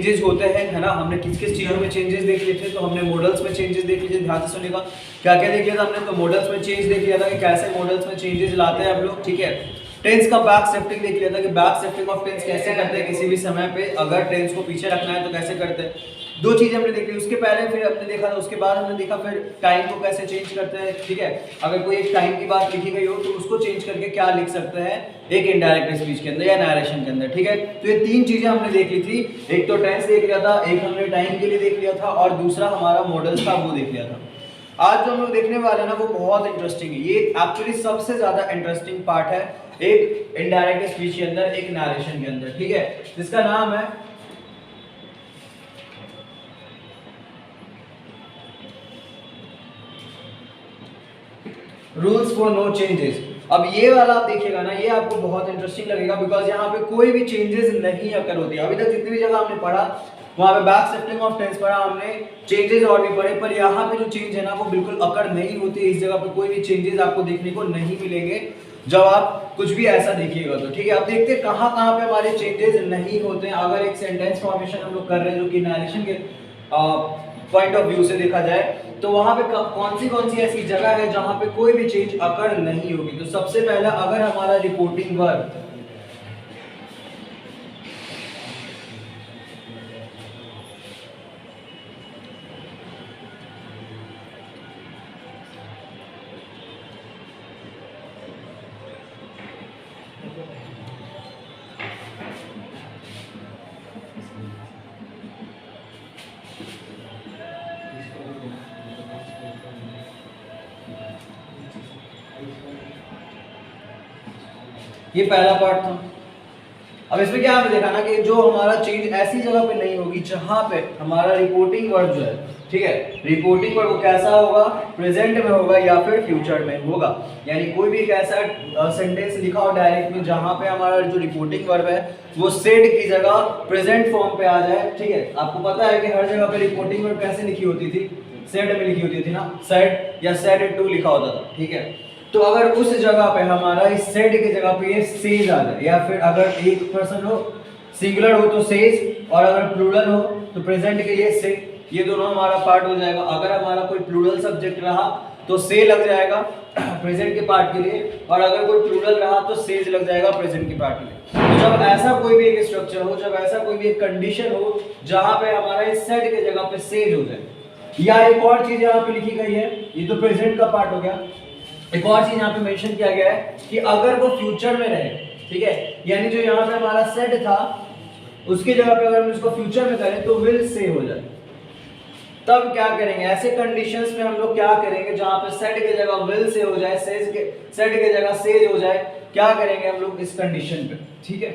Changes होते हैं, है ना। हमने किस किस चीज़ों में चेंजेस देख लिए थे, तो हमने मॉडल्स में चेंजेस देख लिए थे, ध्यान से सुनिएगा। क्या क्या देख लिया था हमने, तो मॉडल्स में चेंज देख लिया था कि कैसे मॉडल्स में चेंजेस लाते हैं हम लोग, ठीक है। टेंस का बैक शिफ्टिंग देख लिया था कि बैक शिफ्टिंग ऑफ टेंस कैसे करते हैं, किसी भी समय पे अगर टेंस को पीछे रखना है तो कैसे करते हैं। दो चीजें हमने देखी, उसके पहले फिर हमने देखा था, उसके बाद हमने देखा फिर टाइम को कैसे चेंज करते हैं, ठीक है। अगर कोई एक टाइम की बात लिखी गई हो तो उसको चेंज करके क्या लिख सकते हैं एक इनडायरेक्ट स्पीच के अंदर या नरेशन के अंदर, ठीक है। तो ये तीन चीजें हमने देख ली थी, एक तो टेंस देख लिया था, एक हमने टाइम के लिए देख लिया था, और दूसरा हमारा मॉडल्स था वो देख लिया था। आज जो हम लोग देखने वाले हैं ना वो बहुत इंटरेस्टिंग है, ये एक्चुअली सबसे ज्यादा इंटरेस्टिंग पार्ट है एक इनडायरेक्ट स्पीच के अंदर, एक नरेशन के अंदर, ठीक है, जिसका नाम है रूल्स फॉर नो चेंजेस। अब ये वाला आप देखिएगा ना, ये आपको बहुत इंटरेस्टिंग लगेगा, बिकॉज यहाँ पे कोई भी चेंजेस नहीं अकर होती है। अभी तक जितनी भी जगह हमने पढ़ा वहाँ पे बैक शिफ्टिंग ऑफ टेंस पढ़ा हमने, चेंजेस और भी पढ़े, पर यहाँ पे जो चेंज है ना वो बिल्कुल अकर नहीं होती है। इस जगह पे कोई भी चेंजेस आपको देखने को नहीं मिलेंगे जब आप कुछ भी ऐसा देखिएगा तो, ठीक है। आप देखते हैं कहाँ कहाँ पे हमारे चेंजेस नहीं होते हैं। अगर एक सेंटेंस फॉर्मेशन हम लोग कर रहे हैं जो कि नरेशन के पॉइंट ऑफ व्यू से देखा जाए, तो वहां पे कौन सी ऐसी जगह है जहां पे कोई भी चेंज अकर नहीं होगी। तो सबसे पहला, अगर हमारा रिपोर्टिंग वर्ब ये पहला पार्ट था। अब इसमें क्या हमने देखा ना कि जो हमारा चेंज ऐसी जगह पे नहीं होगी जहां पे हमारा रिपोर्टिंग वर्ब जो है, ठीक है, रिपोर्टिंग वर्ब कैसा होगा, प्रेजेंट में होगा या फिर फ्यूचर में होगा। यानी कोई भी एक ऐसा सेंटेंस लिखा हो डायरेक्ट में जहां पे हमारा जो रिपोर्टिंग वर्ब है वो सेड की जगह प्रेजेंट फॉर्म पे आ जाए, ठीक है। आपको पता है कि हर जगह पे रिपोर्टिंग वर्ब कैसे लिखी होती थी, सेड में लिखी होती थी ना, सेड या सेड टू लिखा होता था, ठीक है। तो अगर उस जगह पे हमारा इस सेड की जगह पे ये सेज आ जाए, या फिर अगर एक पर्सन हो सिंगुलर हो तो सेज, और अगर प्लूरल हो तो प्रेजेंट के लिए से, ये दोनों हमारा पार्ट हो जाएगा। अगर हमारा कोई प्लूरल सब्जेक्ट रहा तो से लग जाएगा प्रेजेंट के पार्ट के लिए, और अगर कोई प्लूरल रहा तो सेज लग जाएगा प्रेजेंट के पार्ट के लिए। तो जब ऐसा कोई भी एक स्ट्रक्चर हो, जब ऐसा कोई भी एक कंडीशन हो जहां पे हमारा इस सेड की जगह पे सेज हो जाए, या एक और चीज यहाँ पे लिखी गई है, ये तो प्रेजेंट का पार्ट हो गया। एक और चीज यहाँ पे मेंशन किया गया है कि अगर वो फ्यूचर में रहे, ठीक है, यानी जो यहाँ पे हमारा सेड था उसकी जगह पे अगर हम इसको फ्यूचर में करें तो विल से हो जाए, तब क्या करेंगे, ऐसे कंडीशंस में हम लोग क्या करेंगे जहां पे सेड की जगह विल से हो जाए, सेज के सेड की जगह सेज हो जाए, क्या करेंगे हम लोग इस कंडीशन पे, ठीक है।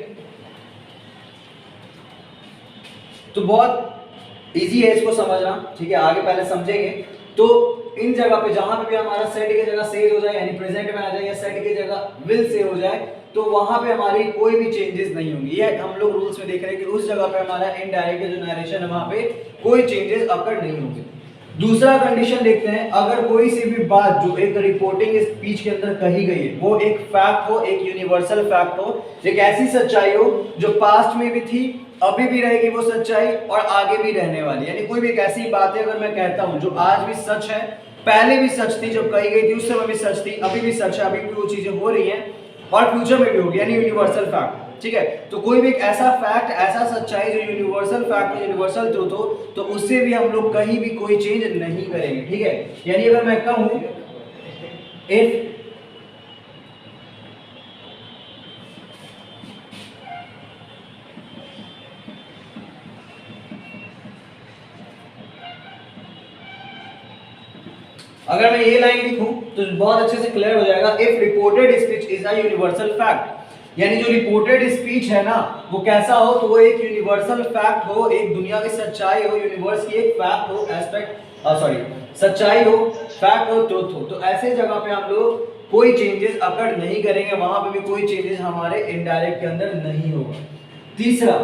तो बहुत इजी है इसको समझना, ठीक है, आगे पहले समझेंगे। तो इन जगह पे जहां पे भी हमारा सेड की जगह सेज हो जाए यानी प्रेजेंट में आ जाए, या सेड की जगह विल से हो जाए, तो वहां पे हमारी कोई भी चेंजेस नहीं होंगी। ये हम लोग रूल्स में देख रहे हैं कि उस जगह पे हमारा इनडायरेक्ट जो नरेशन है वहां पे कोई चेंजेस अकर नहीं होंगे। दूसरा कंडीशन देखते हैं, अगर कोई सी भी बात जो एक रिपोर्टिंग स्पीच के अंदर कही गई है वो एक फैक्ट हो, एक यूनिवर्सल फैक्ट हो, एक ऐसी सच्चाई हो जो पास्ट में भी थी, अभी भी रहेगी वो सच्चाई और आगे भी रहने वाली। यानी कोई भी एक ऐसी बात है अगर मैं कहता हूं जो आज भी सच है, पहले भी सच थी, जब कही गई थी उस समय भी सच थी, अभी भी सच है, अभी भी वो चीजें हो रही हैं और फ्यूचर में भी होगी, यानी यूनिवर्सल फैक्ट, ठीक है। तो कोई भी एक ऐसा फैक्ट, ऐसा सच्चाई जो यूनिवर्सल फैक्ट हो, यूनिवर्सल ट्रुथ हो, तो उससे भी हम लोग कहीं भी कोई चेंज नहीं करेंगे, ठीक है। यानी अगर मैं कहूं इफ अगर मैं ये लाइन लिखूं तो बहुत अच्छे से क्लियर हो जाएगा, if reported speech is a universal fact. यानी जो रिपोर्टेड स्पीच है ना वो कैसा हो, तो वो एक यूनिवर्सल फैक्ट हो, एक दुनिया की सच्चाई हो, यूनिवर्स की एक फैक्ट हो, एस्पेक्ट सच्चाई हो, फैक्ट हो, ट्रुथ हो। तो ऐसे जगह पे हम लोग कोई चेंजेस अकर नहीं करेंगे, वहां पे भी कोई चेंजेस हमारे इनडायरेक्ट के अंदर नहीं होगा। तीसरा,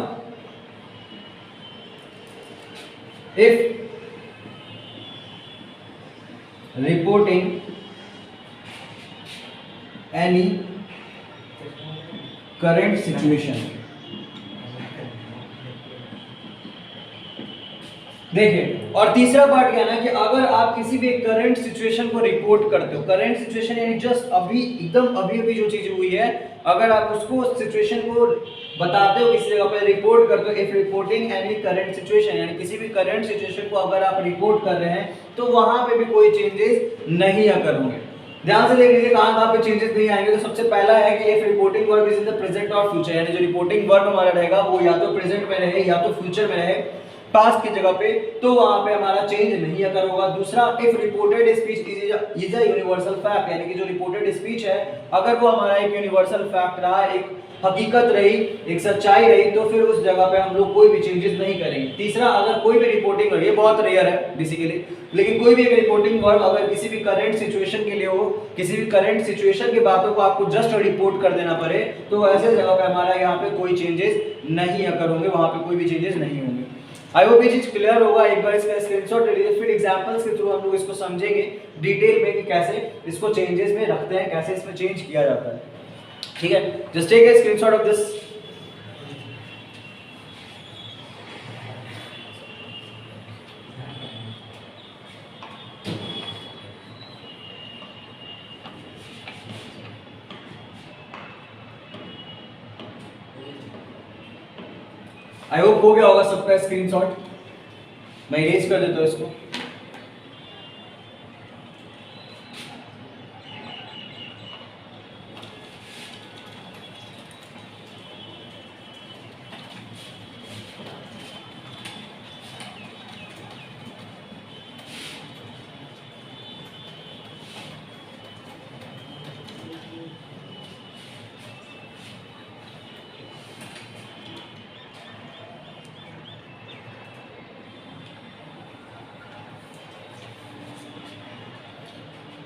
if reporting any current situation, देखिए, और तीसरा पार्ट क्या है ना कि अगर आप किसी भी करंट सिचुएशन को रिपोर्ट करते हो, करंट सिचुएशन यानी जस्ट अभी एकदम अभी अभी जो चीज हुई है, अगर आप उसको सिचुएशन को बताते हो किसी जगह पे, रिपोर्ट करते हो, if reporting any current situation यानी किसी भी करंट सिचुएशन को अगर आप रिपोर्ट कर रहे हैं तो वहां पे भी कोई चेंजेस नहीं आकर होंगे। ध्यान से देख लीजिए कहां पे चेंजेस नहीं आएंगे। तो सबसे पहला है कि if reporting verb is in the present और फ्यूचर, यानी जो रिपोर्टिंग वर्ब हमारा रहेगा वो या तो प्रेजेंट में रहे या तो फ्यूचर में रहे, पास्ट की जगह पे, तो वहां पे हमारा चेंज नहीं अगर होगा। दूसरा, if reported speech is a universal fact, यानी कि जो रिपोर्टेड स्पीच है अगर वो हमारा एक यूनिवर्सल फैक्ट रहा, एक हकीकत रही, एक सच्चाई रही, तो फिर उस जगह पे हम लोग कोई भी चेंजेस नहीं करेंगे। तीसरा, अगर कोई भी रिपोर्टिंग वर्ब, ये बहुत रेयर है बेसिकली, लेकिन कोई भी एक रिपोर्टिंग वर्ब अगर किसी भी करंट सिचुएशन के लिए हो, किसी भी करंट सिचुएशन की बातों को आपको जस्ट रिपोर्ट कर देना पड़े, तो ऐसे जगह पे हमारा यहाँ पे कोई चेंजेस नहीं अगर होंगे, वहां पे कोई भी चेंजेस नहीं होंगे। आई होप ये चीज क्लियर होगा। एक बार इसका स्क्रीनशॉट ले लीजिए, फिर एग्जांपल्स के थ्रू हम लोग इसको समझेंगे डिटेल में कि कैसे इसको चेंजेस में रखते हैं, कैसे इसमें चेंज किया जाता है। ठीक है, just take a screenshot of this. I hope हो गया होगा सबका स्क्रीनशॉट। मैं इरेज कर देता हूं इसको।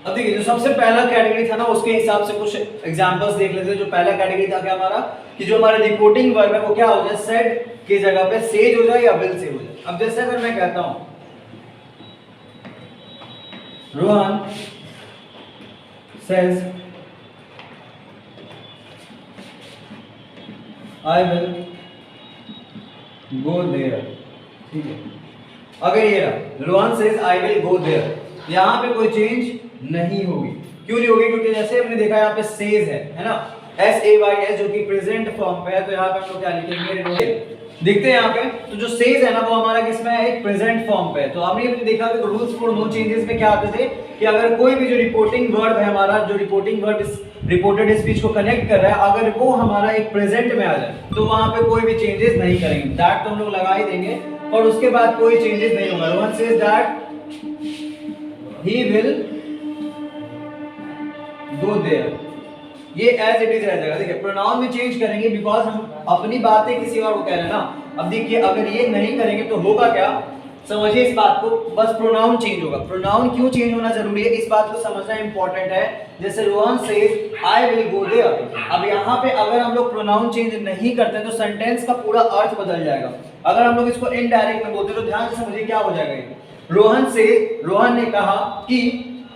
अब देखिए, जो सबसे पहला कैटेगरी था ना उसके हिसाब से कुछ एग्जांपल्स देख लेते हैं। जो पहला कैटेगरी था क्या हमारा, कि जो हमारा रिपोर्टिंग वर्ब है वो क्या हो जाए, सेड की जगह पे सेज हो जाए या विल से हो जाए। अब जैसे अगर मैं कहता हूं Rohan says I will go there, ठीक है, अगर ये रहा Rohan says I will go there, यहां पे कोई चेंज नहीं होगी। क्यों नहीं होगी? क्योंकि जैसे हमने देखा यहाँ पे सेज है ना, एस ए वाई एस, जो कि प्रेजेंट फॉर्म पे है, तो यहाँ पे हम लोग क्या लिखेंगे, देखते हैं यहाँ पे। तो जो सेज है ना वो हमारा किसमें है, एक प्रेजेंट फॉर्म पे है। तो हमने देखा कि रूल्स फॉर नो चेंजेस में क्या आते थे कि अगर कोई भी जो रिपोर्टिंग वर्ब है हमारा, जो रिपोर्टिंग वर्ब इस रिपोर्टेड स्पीच को कनेक्ट कर रहा है, अगर वो हमारा एक प्रेजेंट में आ जाए तो वहां पे कोई भी चेंजेस नहीं करेंगे। दैट तो हम लोग लगा ही देंगे और उसके बाद कोई चेंजेस नहीं होगा। Rohan says that he will go there, ये एज इट इज रह जाएगा। देखिए, प्रोनाउन में चेंज करेंगे बिकॉज हम अपनी बातें किसी और को कह रहे हैं ना। अब देखिए, अगर ये नहीं करेंगे तो होगा क्या, समझिए इस बात को, बस प्रोनाउन चेंज होगा। प्रोनाउन क्यों चेंज होना जरूरी है, इस बात को समझना इंपॉर्टेंट है। जैसे Rohan says I will go there, अब यहाँ पे अगर हम लोग प्रोनाउन चेंज नहीं करते तो सेंटेंस का पूरा अर्थ बदल जाएगा। अगर हम लोग इसको इनडायरेक्ट में बोलते तो ध्यान से समझिए क्या हो जाएगा। रोहन सेज, रोहन ने कहा कि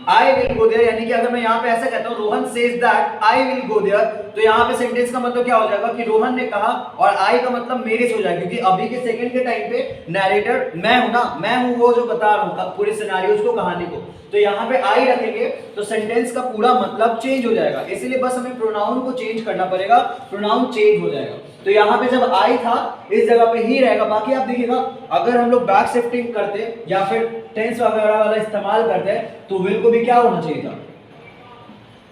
I will go there, यानी कि अगर मैं यहाँ पे ऐसा कहता हूँ Rohan says that I will go there, तो यहाँ पे सेंटेंस का मतलब क्या हो जाएगा कि रोहन ने कहा और I का मतलब मेरे से हो जाएगा, क्योंकि अभी के सेकंड के टाइम पे नैरेटर मैं हूं ना, मैं हूं वो जो बता रहा हूँ पूरे सिनेरियोस को, कहानी को। तो यहाँ पे I रखेंगे तो सेंटेंस का पूरा मतलब चेंज हो जाएगा। इसीलिए बस हमें प्रोनाउन को चेंज करना पड़ेगा, प्रोनाउन चेंज हो जाएगा। तो यहाँ पे जब I था इस जगह पे ही रहेगा। बाकी आप देखिएगा, अगर हम लोग बैक शिफ्टिंग करते या फिर टेंस वगैरह वाला इस्तेमाल करते हैं तो विल को भी क्या होना चाहिए था,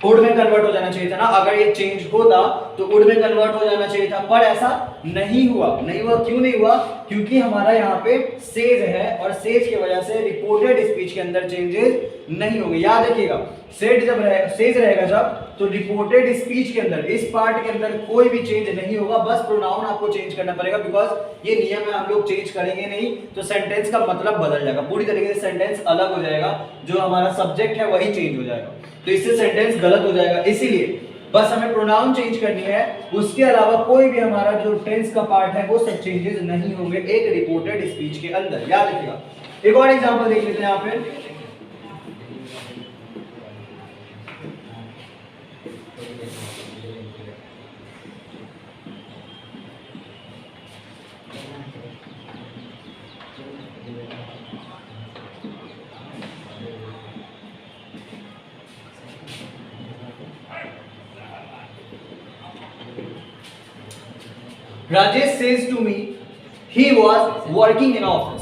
वुड में कन्वर्ट हो जाना चाहिए था ना। अगर ये चेंज होता तो वुड में कन्वर्ट हो जाना चाहिए था, पर ऐसा नहीं हुआ। नहीं हुआ, क्यों नहीं हुआ? क्योंकि हमारा यहाँ पे सेज है और सेज की वजह से रिपोर्टेड स्पीच के अंदर चेंजेस नहीं होंगे। याद रखिएगा, सेज जब सेज रहेगा जब, तो रिपोर्टेड स्पीच के अंदर इस पार्ट के अंदर कोई भी चेंज नहीं होगा। बस प्रोनाउन आपको चेंज करना पड़ेगा, बिकॉज ये नियम है, हम लोग चेंज करेंगे नहीं तो सेंटेंस का मतलब बदल जाएगा, पूरी तरीके से सेंटेंस अलग हो जाएगा, जो हमारा सब्जेक्ट है वही चेंज हो जाएगा, तो इससे सेंटेंस गलत हो जाएगा। इसीलिए बस हमें प्रोनाउन चेंज करनी है, उसके अलावा कोई भी हमारा जो टेंस का पार्ट है वो सब चेंजेस नहीं होंगे एक रिपोर्टेड स्पीच के अंदर। याद रखिएगा। एक और एग्जांपल देख लेते हैं यहाँ पे। Rajesh says to me he was working in office.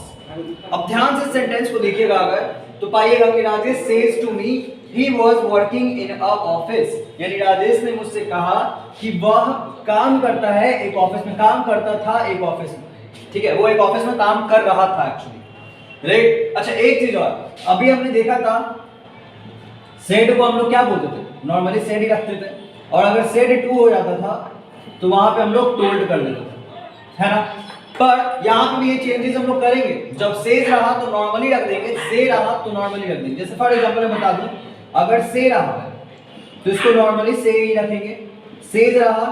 अब ध्यान से सेंटेंस को देखिएगा अगर, तो पाइएगा कि Rajesh says to me he was working in a office, यानी राजेश ने मुझसे कहा कि वह काम करता है एक ऑफिस में, काम करता था एक ऑफिस में, ठीक है, वो एक ऑफिस में काम कर रहा था एक्चुअली, राइट। अच्छा एक चीज और, अभी हमने देखा था सेड को हम लोग क्या बोलते थे, नॉर्मली सेड ही रखते थे, और अगर सेड टू हो जाता था तो वहां पे हम लोग टोल्ड कर देते थे, है ना। पर यहाँ पे भी ये चेंजेस हम लोग करेंगे, जब सेज रहा तो नॉर्मली रख देंगे, से रहा तो नॉर्मली रख देंगे। जैसे फॉर एग्जांपल मैं बता दूं, अगर से रहा है तो इसको नॉर्मली से ही रखेंगे, सेज रहा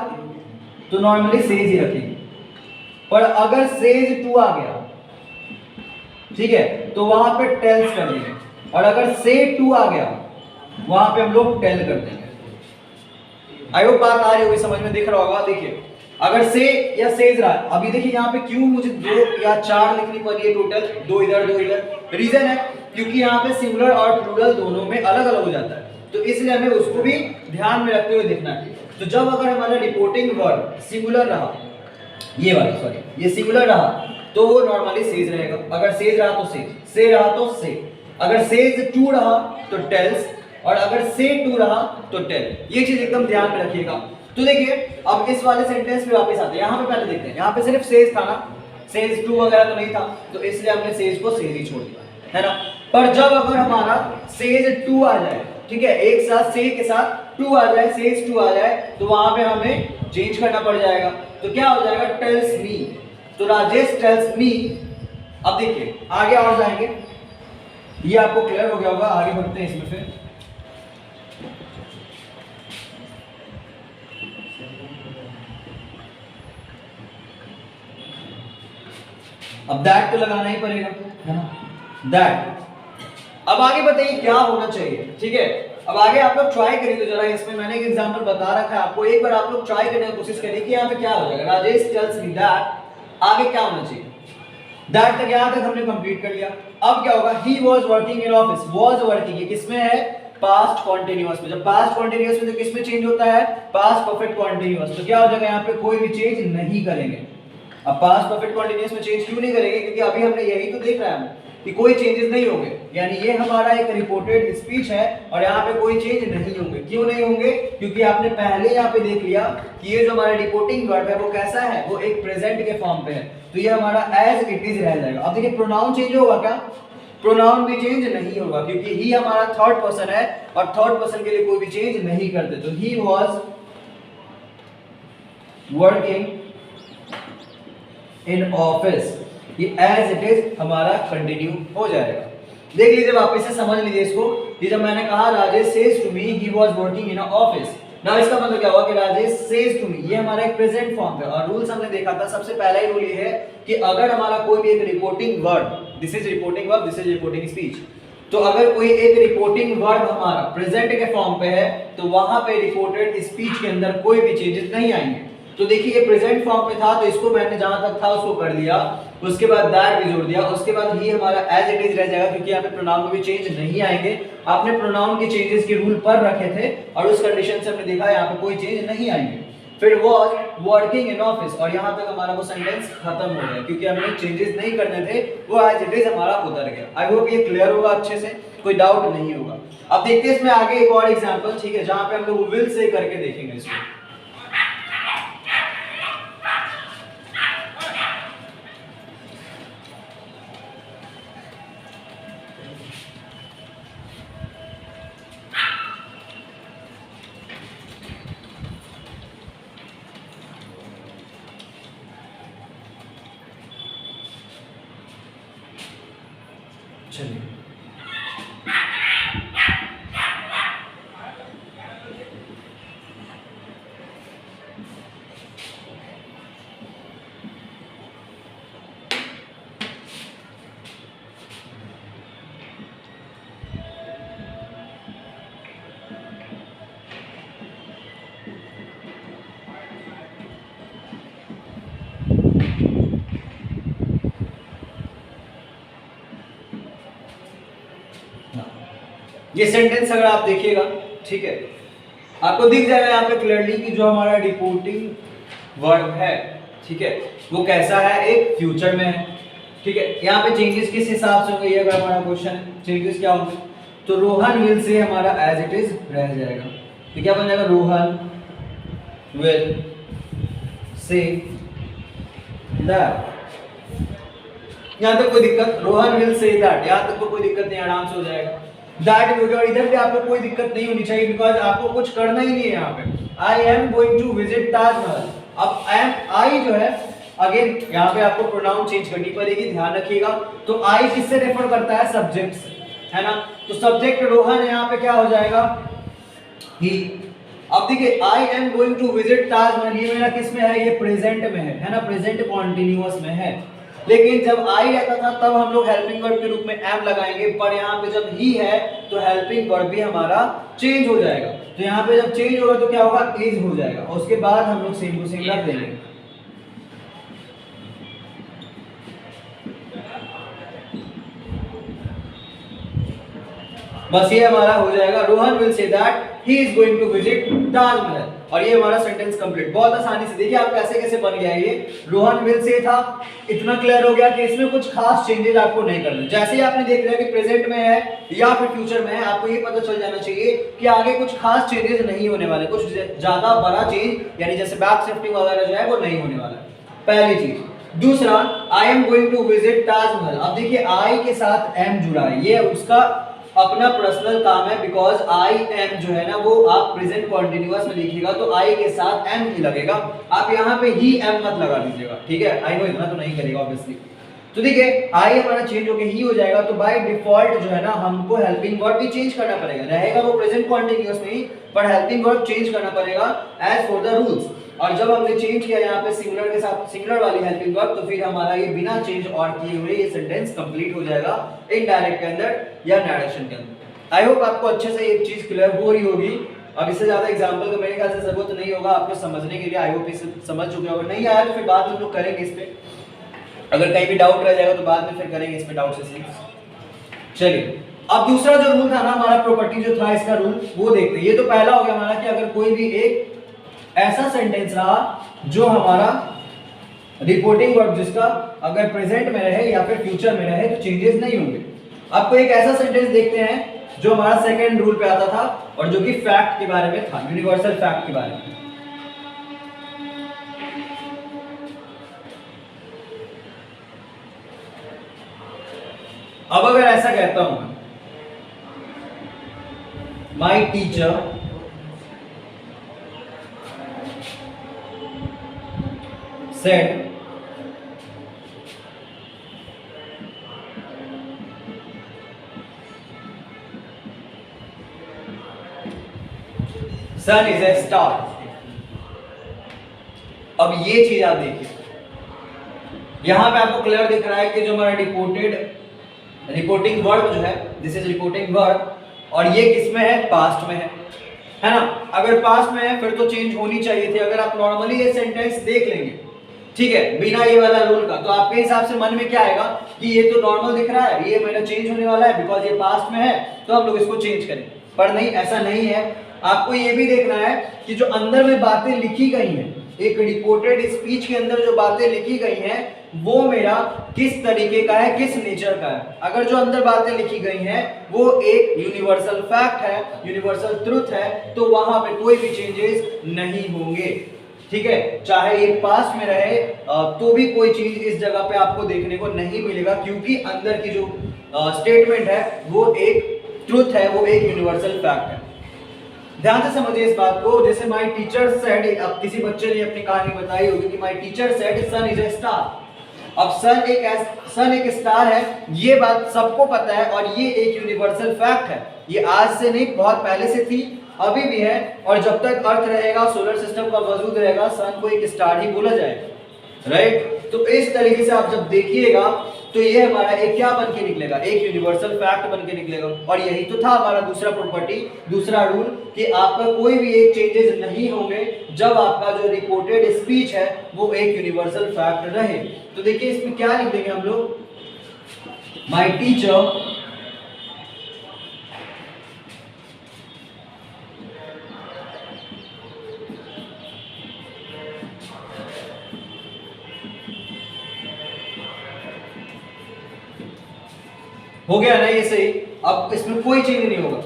तो नॉर्मली सेज ही रखेंगे। पर अगर सेज टू आ गया, ठीक है, तो वहां पे टेल्स कर देंगे, और अगर से टू आ गया वहां पे हम लोग टेल कर देंगे। आई होप बात आ रही होगी, समझ में दिख रहा होगा। देखिए अगर से या सेज रहा है, अभी देखिए यहाँ पे क्यों मुझे 2 या 4 लिखनी पड़ी है, टोटल 2 इधर 2 इधर, रीजन है क्योंकि यहाँ पे सिंगुलर और प्लूरल दोनों में अलग अलग हो जाता है, तो इसलिए हमें उसको भी ध्यान में रखते हुए देखना है। तो जब अगर हमारा रिपोर्टिंग वर्ड सिंगुलर रहा, ये वाला सॉरी ये सिंगुलर रहा, तो वो नॉर्मली सेज रहेगा, अगर सेज रहा तो सेज, से रहा तो से, अगर सेज टू रहा तो टेल्स, और अगर से टू रहा तो टेल। ये चीज एकदम ध्यान में रखिएगा। तो देखिए अब इस वाले सेंटेंस पे वापस आते हैं, यहाँ पे पहले देखते हैं, यहाँ पे सिर्फ सेज था ना, सेज टू वगैरह तो नहीं था, तो इसलिए हमने सेज को सेज ही छोड़ दिया, है ना। पर जब अगर हमारा सेज टू आ जाए, ठीक है, एक साथ से के साथ टू आ जाए, सेज टू आ जाए, तो वहां पे हमें चेंज करना पड़ जाएगा। तो क्या हो जाएगा, टेल्स मी, तो राजेश टेल्स मी। अब देखिए आगे और जाएंगे, ये आपको क्लियर हो गया होगा, आगे बढ़ते हैं इसमें फिर। अब दैट तो लगाना ही पड़ेगा, है ना, दैट। अब आगे बताइए क्या होना चाहिए, ठीक है। अब आगे आप लोग ट्राई करिए, तो जरा इसमें मैंने एक एग्जांपल बता रखा है आपको, एक बार आप लोग ट्राई करने की कोशिश करिए कि यहाँ पे क्या हो जाएगा। राजेश टेल्स मी दैट, आगे क्या होना चाहिए, दैट तक यहाँ तक हमने कंप्लीट कर लिया। अब क्या होगा, ही was working in office, was working, ये किसमें है, पास्ट कॉन्टिन्यूअस में। जब पास्ट कॉन्टिन्यूअस में तो किसमें चेंज होता है, पास्ट परफेक्ट कॉन्टिन्यूअस, तो क्या हो जाएगा, यहाँ पे कोई भी चेंज नहीं करेंगे। अब पास्ट परफेक्ट कॉन्टिन्यूअस में चेंज क्यों नहीं करेंगे, क्योंकि अभी हमने यही तो देख रहा है कि कोई चेंजेस नहीं होंगे, यानी ये हमारा एक रिपोर्टेड स्पीच है और यहाँ पे कोई चेंज नहीं होंगे। क्यों नहीं होंगे, क्योंकि आपने पहले यहाँ पे देख लिया कि ये जो हमारा रिपोर्टिंग वर्ब है वो कैसा है, वो एक प्रेजेंट के फॉर्म पे है, तो ये हमारा एज इट इज रह जाएगा। अब देखिए प्रोनाउन चेंज होगा क्या, प्रोनाउन भी चेंज नहीं होगा, क्योंकि ही हमारा थर्ड पर्सन है और थर्ड पर्सन के लिए कोई भी चेंज नहीं करते। तो ही वाज वर्किंग इन ऑफिस, ये एज इट इज हमारा कंटिन्यू हो जाएगा। देख लीजिए वापस से समझ लीजिए इसको, ये जब मैंने कहा Rajesh says to me he was working in a office, ना इसका मतलब क्या हुआ कि राजेश सेज टू मी, ये हमारा एक प्रेजेंट फॉर्म है। और रूल्स हमने देखा था, सबसे पहला ही रूल ये है कि अगर हमारा कोई भी एक reporting word, this is reporting verb, this is reporting speech, तो अगर कोई एक रिपोर्टिंग वर्ड हमारा प्रेजेंट के फॉर्म पे है तो वहां पे रिपोर्टेड स्पीच के अंदर कोई भी चेंजेस नहीं आएंगे। तो देखिए ये प्रेजेंट फॉर्म पे था, तो इसको मैंने जहां तक था उसको कर दिया, उसके बाद दैट भी जोड़ दिया, उसके बाद ही हमारा एज इट इज रह जाएगा, क्योंकि यहाँ पे प्रोनाउन में भी चेंज नहीं आएंगे। आपने प्रोनाउन के चेंजेस के रूल पर रखे थे और उस कंडीशन से हमने देखा यहाँ पे कोई चेंज नहीं आएंगे। फिर वाज वर्किंग इन ऑफिस, और यहाँ तक हमारा वो सेंटेंस खत्म हो गया, क्योंकि हमने चेंजेस नहीं करने थे, वो एज इट इज हमारा उतर गया। आई होप ये क्लियर होगा अच्छे से, कोई डाउट नहीं होगा। अब देखते हैं इसमें आगे एक और एग्जांपल, ठीक है, जहां पे हम लोग विल से करके देखेंगे इसको। चलिए ये सेंटेंस अगर आप देखिएगा, ठीक है, आपको दिख जाएगा यहाँ पे क्लियरली कि जो हमारा रिपोर्टिंग वर्ब है, ठीक है, वो कैसा है, एक फ्यूचर में है। ठीक है, यहाँ पे चेंजेस किस हिसाब से होंगे, ये अगर हमारा क्वेश्चन है, चेंजेस क्या होंगे, तो रोहन विल से हमारा एज इट इज रह जाएगा। तो क्या बन जाएगा, रोहन विल से दैट। यहाँ तक कोई दिक्कत, रोहन विल से दैट, यहाँ तक तो कोई दिक्कत नहीं, आराम से हो जाएगा। दैट भी हो गया, और इधर भी आपको कोई दिक्कत नहीं होनी चाहिए, बिकॉज आपको कुछ करना ही नहीं है यहाँ पे। I am going to visit Taj Mahal. अब आई जो है, अगेन यहाँ पे आपको प्रोनाउन चेंज करनी पड़ेगी, ध्यान रखिएगा। तो आई किससे रेफर करता है, सब्जेक्ट से, है ना। तो सब्जेक्ट रोहन यहाँ पे क्या हो जाएगा, ही। अब देखिए, I am going to visit Taj Mahal, ये मेरा किस में है, ये प्रेजेंट में है ना, प्रेजेंट कॉन्टिन्यूअस में है। लेकिन जब आई रहता था तब हम लोग हेल्पिंग वर्ब के रूप में एम लगाएंगे, पर यहाँ पे जब ही है तो हेल्पिंग वर्ब भी हमारा चेंज हो जाएगा। तो यहाँ पे जब चेंज होगा तो क्या होगा, इज हो जाएगा, और उसके बाद हम लोग सेम टू सेम रख देंगे। बस ये हमारा हो जाएगा, Rohan will say that he is going to visit Taj Mahal, और ये हमारा सेंटेंस कंप्लीट। बहुत आसानी से देखिए आप कैसे कैसे बन गया ये। रोहन विल से था, इतना क्लियर हो गया कि इसमें कुछ खास चेंजेस आपको नहीं करने। जैसे ही आपने देख लिया कि प्रेजेंट में है या फिर फ्यूचर में है, आपको ये पता चल जाना चाहिए कि आगे कुछ खास चेंजेस नहीं होने वाले, कुछ ज्यादा बड़ा चेंज यानी जैसे बैक शिफ्टिंग वगैरह जो है वो नहीं होने वाला है, पहली चीज। दूसरा, I am going to visit Taj Mahal. अब देखिए आई के साथ एम जुड़ा है, ये उसका अपना पर्सनल काम है, बिकॉज आई एम जो है ना वो आप प्रेजेंट कॉन्टिन्यूअस में लिखिएगा तो आई के साथ एम ही लगेगा, आप यहाँ पे ही एम मत लगा दीजिएगा, ठीक है। आई नो इतना तो नहीं करेगा ऑब्वियसली। तो देखिए आई हमारा चेंज होके ही हो जाएगा, तो बाय डिफॉल्ट जो है ना हमको हेल्पिंग वर्ब भी चेंज करना पड़ेगा, रहेगा वो प्रेजेंट कॉन्टिन्यूअस में ही, पर हेल्पिंग वर्ब चेंज करना पड़ेगा एज फॉर द रूल्स। और जब हमने चेंज किया यहाँ पे सिंगुलर के साथ सिंगुलर वाली हेल्पिंग वर्ब, तो फिर हमारा ये बिना चेंज और किए हुए ये सेंटेंस कंप्लीट हो जाएगा इनडायरेक्ट के अंदर या नरेशन के अंदर। आई होप आपको अच्छे से एक चीज क्लियर हो रही होगी। अब इससे ज्यादा एग्जांपल का मेरे ख्याल से जरूरत नहीं होगा आपको समझने के लिए, आई होप इसे समझ चुके हो। अगर नहीं आया तो फिर बाद में हम लोग करेंगे इस पे, अगर कहीं भी डाउट रह जाएगा तो बाद में फिर करेंगे इस पे डाउट से। चलिए, अब दूसरा जो रूल था ना हमारा, प्रॉपर्टी जो था इसका रूल, वो देखते हैं। ये तो पहला हो गया हमारा कि अगर कोई भी एक ऐसा सेंटेंस रहा जो हमारा रिपोर्टिंग वर्ब जिसका अगर प्रेजेंट में रहे या फिर फ्यूचर में रहे तो चेंजेस नहीं होंगे। आपको एक ऐसा सेंटेंस देखते हैं जो हमारा सेकंड रूल पे आता था और जो कि फैक्ट के बारे में था, यूनिवर्सल फैक्ट के बारे में। अब अगर ऐसा कहता हूं, my teacher said sun is a star. अब ये चीज आप देखिए, यहां पे आपको क्लियर दिख रहा है कि जो हमारा रिपोर्टिंग वर्ब जो है, दिस इज रिपोर्टिंग वर्ब, और ये किसमें है, पास्ट में है ना। अगर पास्ट में है फिर तो चेंज होनी चाहिए थी। अगर आप नॉर्मली ये सेंटेंस देख लेंगे, ठीक है, बिना ये वाला रूल का, तो आपके हिसाब से मन में क्या आएगा कि ये तो नॉर्मल दिख रहा है, ये मेरा चेंज होने वाला है बिकॉज ये पास्ट में है, तो हम लोग इसको चेंज करें। पर नहीं, ऐसा नहीं है। आपको ये भी देखना है कि जो अंदर में बातें लिखी गई हैं, एक रिपोर्टेड स्पीच के अंदर जो बातें लिखी गई हैं वो मेरा किस तरीके का है, किस नेचर का है। अगर जो अंदर बातें लिखी गई हैं वो एक यूनिवर्सल फैक्ट है, यूनिवर्सल ट्रुथ है, तो वहां पे कोई भी चेंजेस नहीं होंगे, ठीक है। चाहे ये पास्ट में रहे तो भी कोई चीज इस जगह पे आपको देखने को नहीं मिलेगा, क्योंकि अंदर की जो स्टेटमेंट है वो एक ट्रुथ है, वो एक यूनिवर्सल फैक्ट है। ध्यान से समझिए इस बात को। जैसे माय टीचर सेड, अब किसी बच्चे ने अपनी कहानी बताई होगी कि my teacher said sun is a star. अब सन एक स्टार है, ये बात सबको पता है और ये एक यूनिवर्सल फैक्ट है। ये आज से नहीं, बहुत पहले से थी, अभी भी है, और जब तक अर्थ रहेगा, सोलर सिस्टम का वजूद रहेगा, सन को एक स्टार ही बोला जाएगा, राइट। तो इस तरीके से आप जब देखिएगा तो ये हमारा एक क्या बन के निकलेगा, एक यूनिवर्सल फैक्ट बन के निकलेगा। और यही तो था हमारा दूसरा प्रॉपर्टी, दूसरा रूल, कि आपका कोई भी एक चेंजेस नहीं होंगे जब आपका जो रिपोर्टेड स्पीच है वो एक यूनिवर्सल फैक्ट रहे। तो देखिए इसमें क्या लिख देंगे हम लोग, माय टीचर हो गया ना ये सही। अब इसमें कोई चेंज नहीं होगा।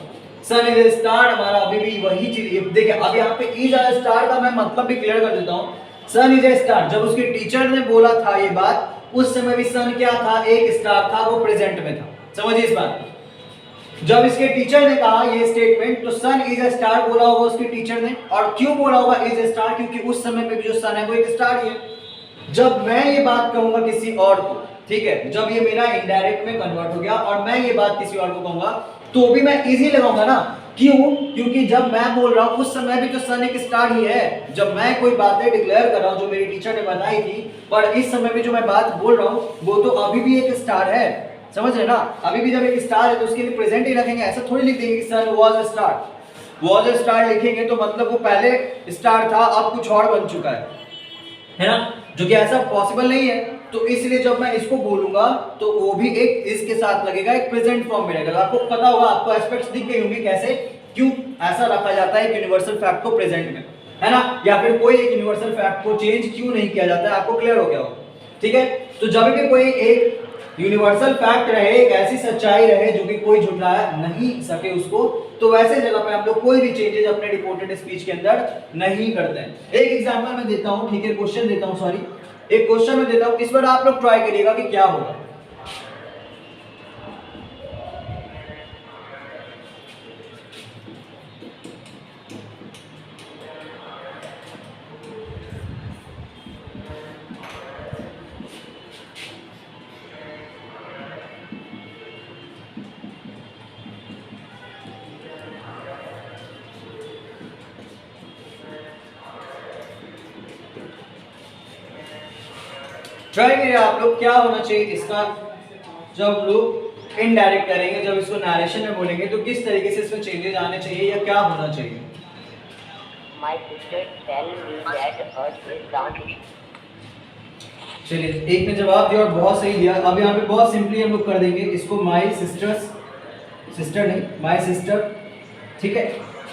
सन इज ए स्टार हमारा अभी भी वही चीज। देखिए अब यहाँ पे इज अ स्टार का मैं मतलब भी क्लियर कर देता हूँ। सन इज ए स्टार, जब उसके टीचर ने बोला था ये बात, उस समय भी सन क्या था, एक स्टार था, वो प्रेजेंट में था। समझिए इस बात को। जब इसके टीचर ने कहा ये स्टेटमेंट, तो सन इज अ स्टार बोला होगा उसके टीचर ने। और क्यों बोला होगा इज अ स्टार, क्योंकि उस समय पे भी जो सन है वो एक स्टार ही है। जब मैं ये बात कहूंगा किसी और को, ठीक है, जब ये मेरा इनडायरेक्ट में कन्वर्ट हो गया और मैं ये बात किसी और को कहूंगा, तो भी मैं इजी लगाऊंगा ना। क्यों? क्योंकि जब मैं बोल रहा हूं उस समय भी तो सन एक स्टार ही है। जब मैं कोई बातें डिक्लेयर कर रहा हूं जो मेरी टीचर ने बताई थी, पर इस समय भी जो मैं बात बोल रहा हूं वो तो अभी भी एक स्टार है। समझ रहे ना? अभी भी जब एक स्टार है तो उसके लिए प्रेजेंट ही रखेंगे, ऐसा थोड़ी लिख देंगे कि sun was a star. Was a star लिखेंगे तो मतलब वो पहले स्टार था, अब कुछ और बन चुका है ना, जो कि ऐसा पॉसिबल नहीं है। तो इसलिए जब मैं इसको बोलूंगा तो वो भी एक इसके साथ लगेगा, एक प्रेजेंट फॉर्म में रहेगा। आपको पता होगा, आपको एस्पेक्ट्स दिख गए होंगे कैसे, क्यों ऐसा रखा जाता है एक यूनिवर्सल फैक्ट को प्रेजेंट में, है ना, या फिर कोई एक यूनिवर्सल फैक्ट को चेंज क्यों नहीं किया जाता है, आपको क्लियर हो गया होगा। ठीक है, तो जब भी कोई एक यूनिवर्सल फैक्ट रहे, एक ऐसी सच्चाई रहे जो कि कोई झुठला नहीं सके उसको, तो वैसे जगह पे हम लोग कोई भी चेंजेस अपने रिपोर्टेड स्पीच के अंदर नहीं करते हैं। एक एग्जांपल मैं देता हूं, ठीक है, क्वेश्चन देता हूं, सॉरी, एक क्वेश्चन मैं देता हूं, इस पर आप लोग ट्राई करिएगा कि क्या होगा। ट्राई करिए आप लोग, क्या होना चाहिए इसका जब लोग इनडायरेक्ट करेंगे, जब इसको नरेशन में बोलेंगे तो किस तरीके से इसमें चेंजेस आने चाहिए या क्या होना चाहिए। My sister tell me that earth is round. चलिए, एक ने जवाब दिया और बहुत सही दिया। अब यहाँ पे बहुत सिंपली हम लोग कर देंगे इसको, माय सिस्टर्स, सिस्टर नहीं, माय सिस्टर, ठीक है।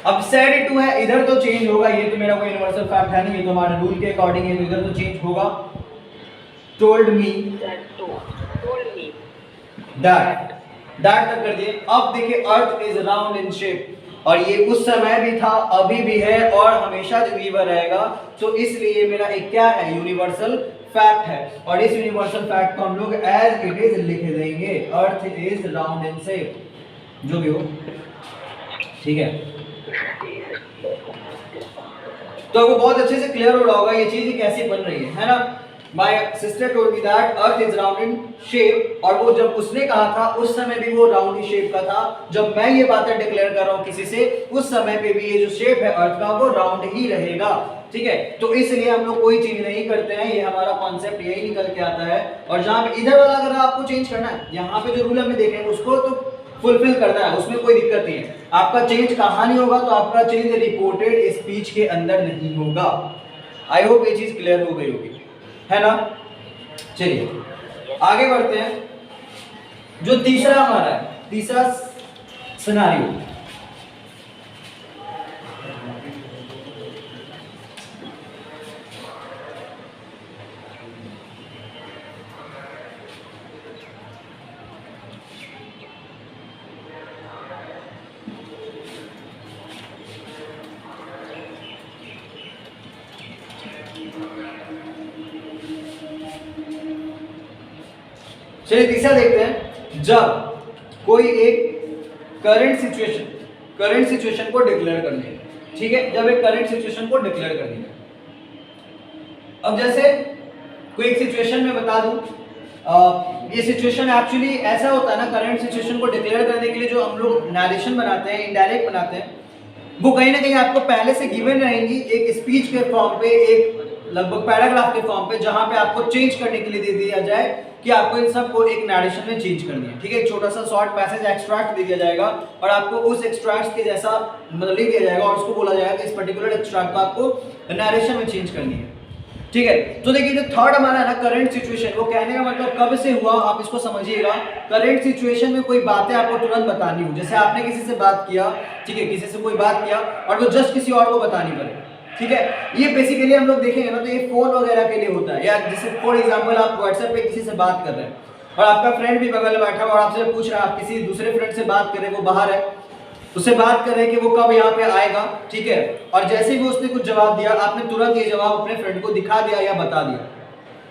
अब सेड टू है, इधर तो चेंज होगा, ये तो मेरा कोई यूनिवर्सल फैक्ट है नहीं, ये तो हमारे रूल के अकॉर्डिंग है, तो इधर तो चेंज होगा। told me that तक कर दिए। अब देखिए earth is round in shape, और ये उस समय भी था, अभी भी है और हमेशा जिंदगी भर रहेगा। तो इसलिए मेरा एक क्या है, यूनिवर्सल फैक्ट है, और इस यूनिवर्सल फैक्ट को हम लोग एज इट इज लिख देंगे, earth is round in shape, जो भी हो, ठीक है। तो आपको बहुत अच्छे से क्लियर हो रहा होगा ये चीज कैसी बन रही है ना। My sister told me that Earth is round in shape, और वो जब उसने कहा था उस समय भी वो राउंड ही शेप का था। जब मैं ये बातें डिक्लेयर कर रहा हूँ किसी से, उस समय पे भी ये जो शेप है अर्थ का वो राउंड ही रहेगा, ठीक है। तो इसलिए हम लोग कोई चीज नहीं करते हैं, ये हमारा कॉन्सेप्ट यही निकल के आता है। और जहाँ पे इधर वाला अगर आपको चेंज करना है, यहाँ पे जो रूल हमने देखे उसको तो फुलफिल करना है, उसमें कोई दिक्कत नहीं है। आपका चेंज कहाँ नहीं होगा, तो आपका चेंज रिपोर्टेड स्पीच के अंदर नहीं होगा। आई होप ये चीज क्लियर हो गई होगी, है ना। चलिए आगे बढ़ते हैं। जो तीसरा हमारा है, तीसरा सिनेरियो, चलिए तीसरा देखते हैं। जब कोई एक करंट सिचुएशन को डिक्लेयर करनी है, ठीक है, जब एक करंट सिचुएशन को डिक्लेयर करनी है। अब जैसे कोई एक सिचुएशन में बता दूं, ये सिचुएशन एक्चुअली ऐसा होता है ना, करंट सिचुएशन को डिक्लेयर करने के लिए जो हम लोग नरेशन बनाते हैं, इनडायरेक्ट बनाते हैं, वो कहीं ना कहीं आपको पहले से गिवन रहेंगी एक स्पीच के फॉर्म पे, एक लगभग पैराग्राफ के फॉर्म पे, जहां पे आपको चेंज करने के लिए दे दिया जाए कि आपको इन सब को एक नरेशन में चेंज करनी है, ठीक है। एक छोटा सा शॉर्ट पैसेज एक्सट्रैक्ट दे दिया जाएगा और आपको उस एक्सट्रैक्ट के जैसा मतलब लिख दिया जाएगा और उसको बोला जाएगा कि इस पर्टिकुलर एक्सट्रैक्ट को आपको नरेशन में चेंज करनी है, ठीक है। तो देखिए जो थर्ड हमारा है ना, करंट सिचुएशन, वो कहने का मतलब कब से हुआ, आप इसको समझिएगा। करंट सिचुएशन में कोई बातें आपको तुरंत बतानी हो, जैसे आपने किसी से बात किया, ठीक है, किसी से कोई बात किया और वो जस्ट किसी और को बतानी पड़े, ठीक है। ये बेसिकली हम लोग देखेंगे ना, तो ये फोन वगैरह के लिए होता है, या जैसे फॉर एग्जांपल आप व्हाट्सएप पे किसी से बात कर रहे हैं और आपका फ्रेंड भी बगल में बैठा हुआ और आपसे पूछ रहा है, आप किसी दूसरे फ्रेंड से बात कर रहे, वो बाहर है, उससे बात कर रहे हैं कि वो कब यहाँ पे आएगा, ठीक है, और जैसे ही वो उसने कुछ जवाब दिया, आपने तुरंत ये जवाब अपने फ्रेंड को दिखा दिया या बता दिया।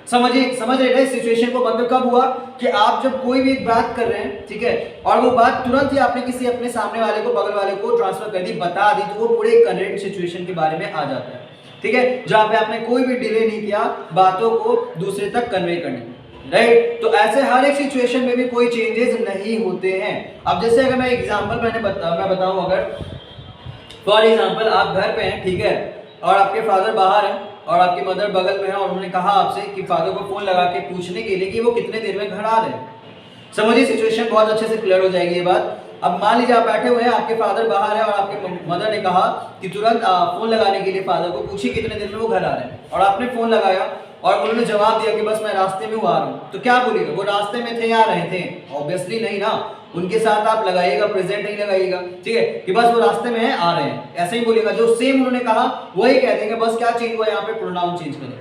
समझ रहे ना इस सिचुएशन को? मतलब कब हुआ कि आप जब कोई भी एक बात कर रहे हैं, ठीक है, और वो बात तुरंत ही आपने किसी अपने सामने वाले को, बगल वाले को ट्रांसफर कर दी, बता दी, तो वो पूरे करंट सिचुएशन के बारे में आ जाता है, ठीक है, जहां पे आपने कोई भी डिले नहीं किया बातों को दूसरे तक कन्वे करने में, राइट। तो ऐसे हर एक सिचुएशन में भी कोई चेंजेस नहीं होते हैं। अब जैसे अगर मैं एग्जांपल मैं बताऊं, अगर फॉर एग्जांपल आप घर पे हैं, ठीक है, और आपके फादर बाहर हैं और आपकी मदर बगल में है, और उन्होंने कहा आपसे कि फादर को फोन लगा के पूछने के लिए कि वो कितने देर में घर आ रहे हैं। समझिए सिचुएशन बहुत अच्छे से क्लियर हो जाएगी ये बात। अब मान लीजिए आप बैठे हुए हैं, आपके फादर बाहर है और आपके मदर ने कहा कि तुरंत फोन लगाने के लिए फादर को पूछिए कितने देर में वो घर आ रहे हैं, और आपने फोन लगाया और उन्होंने जवाब दिया कि बस मैं रास्ते में आ रहा हूँ, तो क्या बोलिएगा? वो रास्ते में थे या आ रहे थे? ऑब्वियसली नहीं ना, उनके साथ आप लगाइएगा, प्रेजेंट नहीं लगाइएगा, ठीक है, कि बस वो रास्ते में है, आ रहे हैं, ऐसे ही बोलिएगा। जो सेम उन्होंने कहा वही कह देंगे, बस क्या चेंज हुआ यहाँ पे, प्रोनाउन चेंज करें।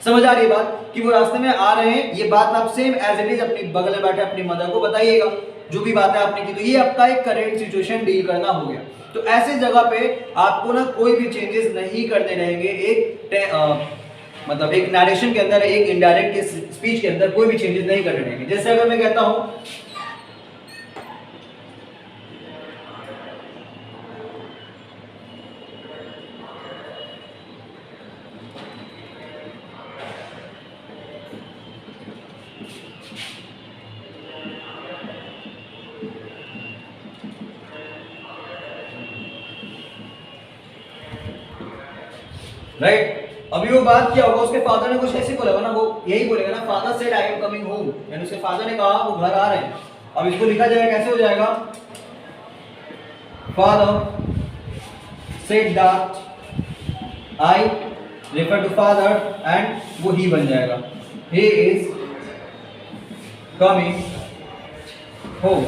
समझ आ रही बात कि वो रास्ते में आ रहे हैं, ये बात आप सेम एज इट इज अपनी बगल में बैठे अपनी मदर को बताइएगा, जो भी बातें आपने की। तो ये आपका एक करेंट सिचुएशन डील करना हो गया। तो ऐसे जगह पे आपको ना कोई भी चेंजेस नहीं करने रहेंगे, मतलब एक नरेशन के अंदर, एक इनडायरेक्ट के स्पीच के अंदर कोई भी चेंजेस नहीं करने रहेंगे। जैसे अगर मैं कहता हूं राइट, अभी वो बात क्या होगा, उसके फादर ने कुछ ऐसे बोला ना, वो यही बोलेगा ना, father said I am coming home, यानी उसके फादर ने कहा वो घर आ रहे हैं। अब इसको लिखा जाएगा, कैसे हो जाएगा? Father said that I refer to father, and वो ही बन जाएगा, ही इज कमिंग होम।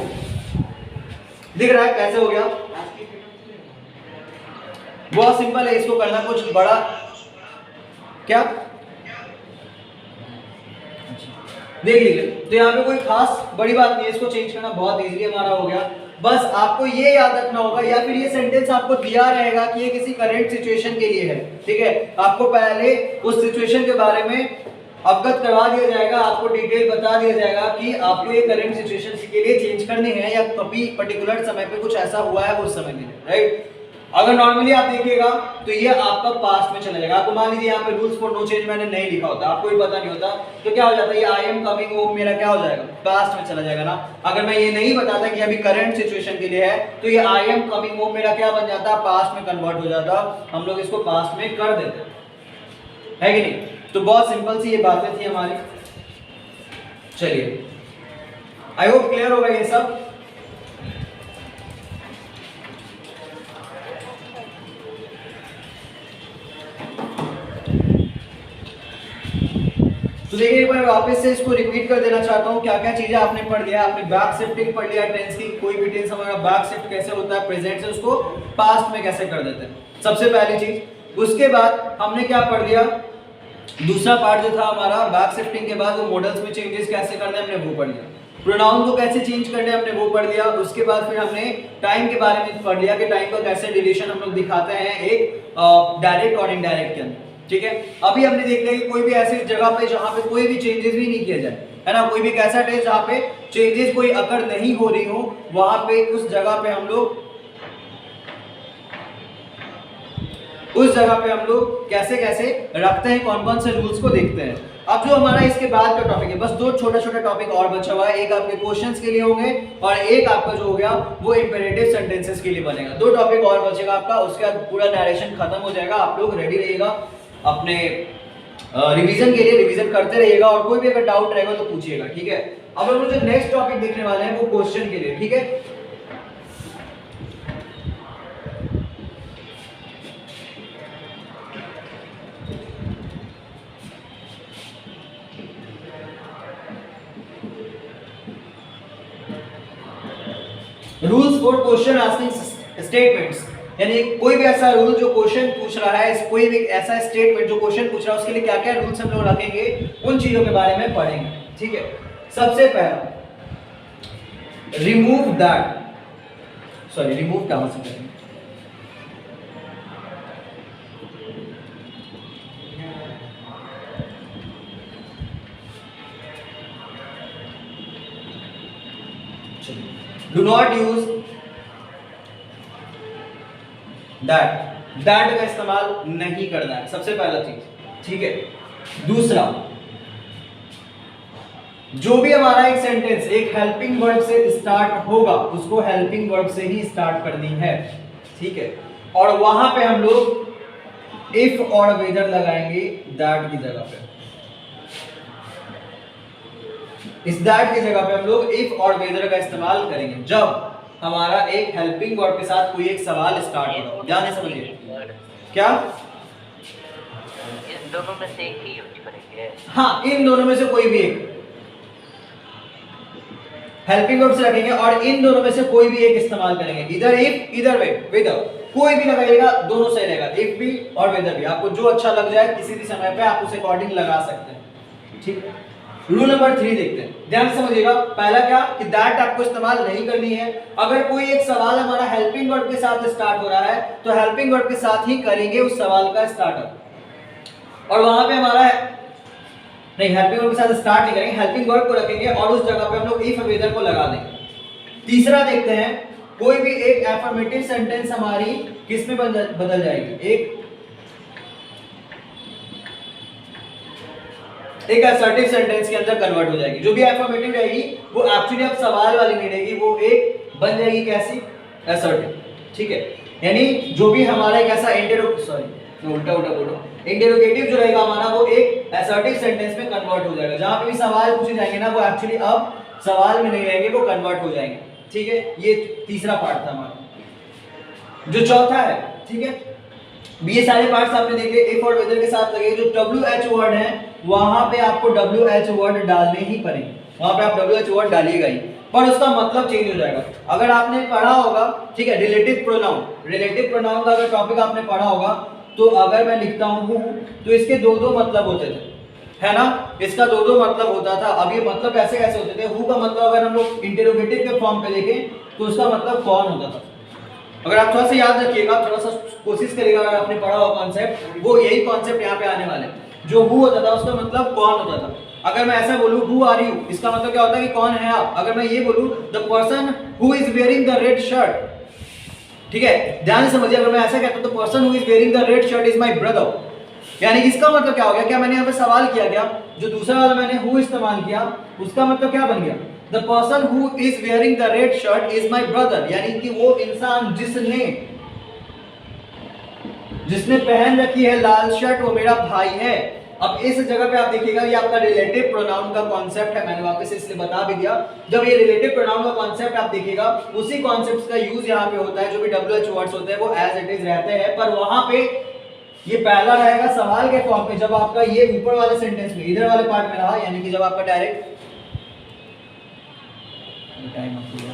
दिख रहा है कैसे हो गया? बहुत सिंपल है, इसको करना कुछ बड़ा क्या, देख लीजिए। तो यहाँ पे कोई खास बड़ी बात नहीं है, इसको चेंज करना बहुत इजीली हमारा हो गया। बस आपको ये याद रखना होगा, या फिर ये सेंटेंस आपको दिया रहेगा कि ये किसी करंट सिचुएशन के लिए है, ठीक है, आपको पहले उस सिचुएशन के बारे में अवगत करवा दिया जाएगा, आपको डिटेल बता दिया जाएगा कि आपको ये करंट सिचुएशन के लिए चेंज करनी है, या कभी पर्टिकुलर समय पे कुछ ऐसा हुआ है उस समय में, राइट। अगर नॉर्मली आप देखिएगा तो ये आपका पास्ट में चला जाएगा। आपको मान लीजिए यहाँ पे रूल्स फॉर नो चेंज मैंने नहीं लिखा होता, आपको भी पता नहीं होता, तो क्या हो जाता है, ये आई एम कमिंग होम मेरा क्या हो जाएगा, पास्ट में चला जाएगा ना। अगर मैं ये नहीं बताता कि अभी करंट सिचुएशन के लिए है, तो ये आई एम कमिंग होम मेरा क्या बन जाता, पास्ट में कन्वर्ट हो जाता, हम लोग इसको पास्ट में कर देते है कि नहीं। तो बहुत सिंपल सी ये बातें थी हमारी। चलिए, आई होप क्लियर होगा ये सब। तो देखिए एक बार वापस से इसको रिपीट कर देना चाहता हूँ, क्या क्या चीजें आपने पढ़ लिया। आपने बैक शिफ्टिंग पढ़ लिया, टेंस की कोई भी टेंस हमारा बैक शिफ्ट कैसे होता है, प्रेजेंट से उसको पास्ट में कैसे कर देते हैं, सबसे पहली चीज। उसके बाद हमने क्या पढ़ लिया, दूसरा पार्ट जो था हमारा बैक शिफ्टिंग के बाद, वो मॉडल्स में चेंजेस कैसे करने हमने वो पढ़ लिया, प्रोनाउन को कैसे चेंज करने हमने वो पढ़ लिया। उसके बाद फिर हमने टाइम के बारे में पढ़ लिया कि टाइम का कैसे रिलेशन हम लोग दिखाते हैं एक डायरेक्ट और इनडायरेक्ट के अंदर, ठीक है। अभी हमने देख लिया कि कोई भी ऐसी जगह पे जहां पे कोई भी चेंजेस भी नहीं किया जाए, है ना, कोई भी कैसा टेस्ट जहां पे चेंजेस कोई अकर नहीं हो रही हो, वहां पे उस जगह पे हम लोग कैसे कैसे रखते हैं, कौन कौन से रूल्स को देखते हैं। अब जो हमारा इसके बाद का टॉपिक है, बस दो छोटा छोटा टॉपिक और बचा हुआ है, एक आपके क्वेश्चंस के लिए होंगे और एक आपका जो हो गया वो इंपेरेटिव सेंटेंसेस के लिए बनेगा। दो टॉपिक और बचेगा आपका, उसके बाद पूरा नरेशन खत्म हो जाएगा। आप लोग रेडी रहिएगा अपने रिवीजन के लिए, रिवीजन करते रहिएगा, और कोई भी अगर डाउट रहेगा तो पूछिएगा, ठीक है। अब हम जो नेक्स्ट टॉपिक देखने वाले हैं वो क्वेश्चन के लिए, ठीक है। Rules for question asking statements, यानी कोई भी ऐसा रूल जो क्वेश्चन पूछ रहा है, कोई भी ऐसा स्टेटमेंट जो क्वेश्चन पूछ रहा है, उसके लिए क्या क्या रूल्स हम लोग रखेंगे, उन चीजों के बारे में पढ़ेंगे, ठीक है। सबसे पहला रिमूव दैट, सॉरी रिमूव कहां से करेंगे, do not use that, that का इस्तेमाल नहीं करना है, सबसे पहला चीज, ठीक है। दूसरा, जो भी हमारा एक सेंटेंस एक हेल्पिंग वर्ब से स्टार्ट होगा उसको हेल्पिंग वर्ब से ही स्टार्ट करनी है, ठीक है। और वहां पे हम लोग इफ और वेदर लगाएंगे दैट की जगह पे, इस दैट की जगह पे हम लोग इफ और वेदर का इस्तेमाल करेंगे जब हमारा एक हेल्पिंग वर्ब के साथ कोई एक सवाल स्टार्ट होगा। ध्यान से समझिए, क्या इन दोनों में से एक ही यूज करेंगे। हाँ, इन दोनों में से कोई भी एक हेल्पिंग वर्ब से रखेंगे और इन दोनों में से कोई भी एक इस्तेमाल करेंगे, इधर इफ इधर वेदर, कोई भी लगाइएगा दोनों सही रहेगा, इफ भी और वेदर भी, आपको जो अच्छा लग जाए किसी भी समय पे आप उसे अकॉर्डिंग लगा सकते हैं, ठीक है। रूल नंबर 3 देखते हैं, ध्यान से समझिएगा। पहला क्या कि दैट आपको इस्तेमाल नहीं करनी है। अगर कोई एक सवाल हमारा हेल्पिंग वर्ब के साथ स्टार्ट हो रहा है तो हेल्पिंग वर्ब के साथ ही करेंगे उस सवाल का स्टार्टअप, और वहां पे हमारा नहीं, हेल्पिंग वर्ब के साथ स्टार्ट नहीं करेंगे, हेल्पिंग वर्ब को रखेंगे और उस जगह पे हम लोग इफ वेदर को लगा देंगे। तीसरा देखते हैं, कोई भी एक एफर्मेटिव सेंटेंस हमारी किस में बदल जाएगी, एक असर्टिव सेंटेंस के अंदर कन्वर्ट हो जाएगी। जो भी एफर्मेटिव रहेगी वो एक्चुअली अब सवाल वाली नहीं रहेगी, वो एक बन जाएगी कैसी, असर्टिव, ठीक है। यानी जो भी हमारा एक ऐसा इंटेरोगेटिव जो रहेगा हमारा वो एक असर्टिव सेंटेंस में कन्वर्ट हो जाएगा। जहां पे भी सवाल पूछे जाएंगे ना वो एक्चुअली अब सवाल में नहीं रहेंगे, वो कन्वर्ट हो जाएंगे, ठीक है। ये तीसरा पार्ट था हमारा। जो चौथा है, ठीक है, ये सारे पार्ट्स आपने देखे इफ और वेदर के साथ लगे। जो WH वर्ड है वहां पे आपको WH वर्ड डालने ही पड़ेंगे, वहां पे आप WH वर्ड डालिएगा ही, पर उसका मतलब चेंज हो जाएगा। अगर आपने पढ़ा होगा, ठीक है, रिलेटिव प्रोनाउन का अगर टॉपिक आपने पढ़ा होगा तो अगर मैं लिखता हूं तो इसके दो मतलब होते थे, है ना, इसका दो मतलब होता था। अब ये मतलब कैसे कैसे होते थे, हु का मतलब अगर हम लोग इंटेरोगेटिव के फॉर्म पे देखें तो उसका मतलब कौन होता था। अगर आप थोड़ा सा याद रखिएगा, थोड़ा सा कोशिश करिएगा, अगर आपने पढ़ा हो कॉन्सेप्ट, वो यही कॉन्सेप्ट यहाँ पे आने वाले। जो हु होता था उसका मतलब कौन होता था। अगर मैं ऐसा बोलूं हु आर यू, इसका मतलब क्या होता है कि कौन है आप। अगर मैं ये बोलूं the person who is wearing the red shirt, ठीक है, ध्यान से समझिए। अगर मैं ऐसा कहता हूं the person who is wearing the red shirt is my brother, यानी इसका मतलब क्या हो गया, क्या मैंने यहाँ पे सवाल किया गया, जो दूसरा वाला मैंने हु इस्तेमाल किया उसका मतलब क्या बन गया, the person who is wearing the red shirt is my brother, यानी कि वो इंसान जिसने पहन रखी है लाल शर्ट वो मेरा भाई है। अब इस जगह पे आप देखिएगा ये आपका रिलेटिव प्रोनाउन का कॉन्सेप्ट है, मैंने वापस इसलिए बता भी दिया। जब ये रिलेटिव प्रोनाउन का कॉन्सेप्ट आप देखिएगा उसी कॉन्सेप्ट का यूज यहाँ पे होता है। जो भी WH वर्ड्स होते हैं वो एज इट इज रहते हैं, पर वहां पे ये पहला रहेगा सवाल के फॉर्म में। जब आपका ये ऊपर वाले सेंटेंस में इधर वाले पार्ट में रहा, यानी कि जब आपका डायरेक्ट टाइम अप हो गया,